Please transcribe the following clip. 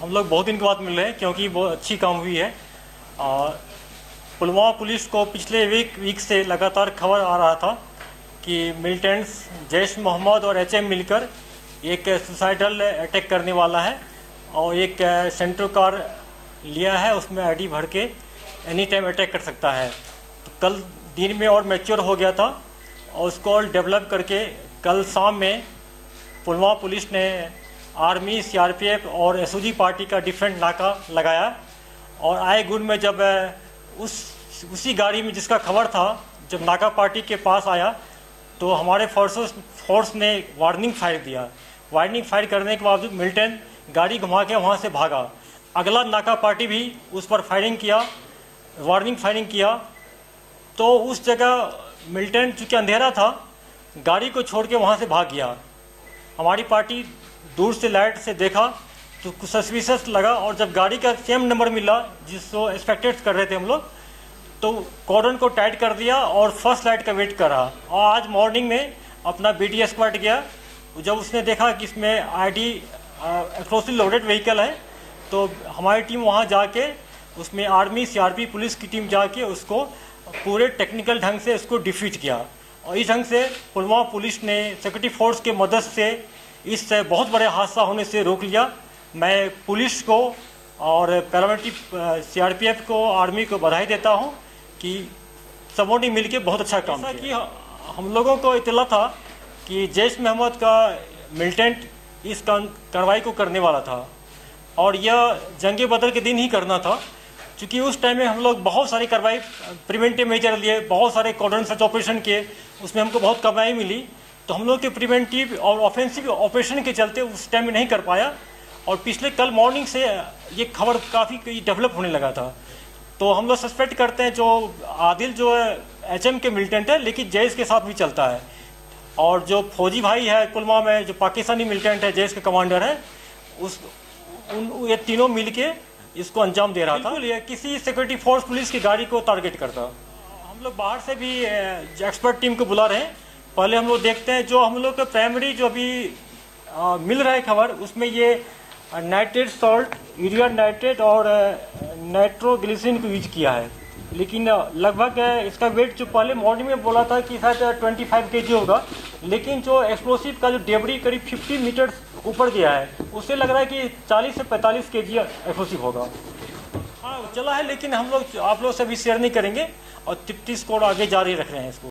हम लोग बहुत दिन के बाद मिल रहे हैं क्योंकि बहुत अच्छी काम हुई है। पुलवामा पुलिस को पिछले वीक से लगातार खबर आ रहा था कि मिलिटेंट्स जैश मोहम्मद और एचएम मिलकर एक सुसाइडल अटैक करने वाला है और एक सेंट्रो कार लिया है, उसमें आईडी भर के एनी टाइम अटैक कर सकता है। तो कल दिन में और मैच्योर हो गया था और उसको और डेवलप करके कल शाम में पुलवामा पुलिस ने आर्मी, सीआरपीएफ और एसओजी पार्टी का डिफरेंट नाका लगाया और आए गुण में जब उसी गाड़ी में जिसका खबर था, जब नाका पार्टी के पास आया तो हमारे फोर्स ने वार्निंग फायर दिया। वार्निंग फायर करने के बावजूद मिलिटेंट गाड़ी घुमा के वहाँ से भागा। अगला नाका पार्टी भी उस पर फायरिंग किया, वार्निंग फायरिंग किया। तो उस जगह मिलिटेंट चूँकि अंधेरा था, गाड़ी को छोड़ के वहाँ से भाग गया। हमारी पार्टी दूर से लाइट से देखा तो कुछ सस्पिशियस लगा और जब गाड़ी का सेम नंबर मिला जिसको एक्सपेक्टेड कर रहे थे हम लोग, तो कॉर्डन को टाइट कर दिया और फर्स्ट लाइट का वेट कर रहा। और आज मॉर्निंग में अपना बीटी स्क्वाड गया, जब उसने देखा कि इसमें आईडी एक्सप्लोसिव लोडेड व्हीकल है, तो हमारी टीम वहाँ जाके उसमें आर्मी, सीआरपी, पुलिस की टीम जाके उसको पूरे टेक्निकल ढंग से उसको डिफीट किया। और इस ढंग से पुलवामा पुलिस ने सिक्योरिटी फोर्स के मदद से इस बहुत बड़े हादसा होने से रोक लिया। मैं पुलिस को और पैरामिलिट्री सीआरपीएफ को, आर्मी को बधाई देता हूं कि सबों ने मिलकर बहुत अच्छा काम किया। कि हम लोगों को इत्तला था कि जैश मोहम्मद का मिलिटेंट इस कार्रवाई को करने वाला था और यह जंग बदर के दिन ही करना था, क्योंकि उस टाइम में हम लोग बहुत सारी कार्रवाई प्रिवेंटिव मेजर लिए, बहुत सारे कॉर्डन सर्च ऑपरेशन किए, उसमें हमको बहुत कामयाबी मिली। तो हम लोग के प्रिवेंटिव और ऑफेंसिव ऑपरेशन के चलते उस टाइम में नहीं कर पाया और पिछले कल मॉर्निंग से ये खबर काफ़ी डेवलप होने लगा था। तो हम लोग सस्पेक्ट करते हैं जो आदिल जो है एचएम के मिलिटेंट है, लेकिन जैश के साथ भी चलता है। और जो फौजी भाई है पुलवामा में, जो पाकिस्तानी मिलिटेंट है, जैश के कमांडर है, ये तीनों मिल के इसको अंजाम दे रहा था। ये किसी सिक्योरिटी फोर्स पुलिस की गाड़ी को टारगेट करता। हम लोग बाहर से भी एक्सपर्ट टीम को बुला रहे हैं। पहले हम लोग देखते हैं जो हम लोग का प्राइमरी जो अभी मिल रहा है खबर, उसमें ये नाइट्रेट सॉल्ट, यूरिया नाइट्रेट और नाइट्रोग्लिसरीन को यूज किया है। लेकिन लगभग इसका वेट जो पहले मॉर्निंग में बोला था कि शायद 25 kg होगा, लेकिन जो एक्सप्लोसिव का जो डेबरी करीब 50 मीटर ऊपर गया है, उससे लग रहा है कि 40 से 45 kg एक्सप्लोसिव होगा। हाँ चला है, लेकिन हम लोग आप लोग से भी शेयर नहीं करेंगे और 33 को आगे जारी रख रहे हैं इसको।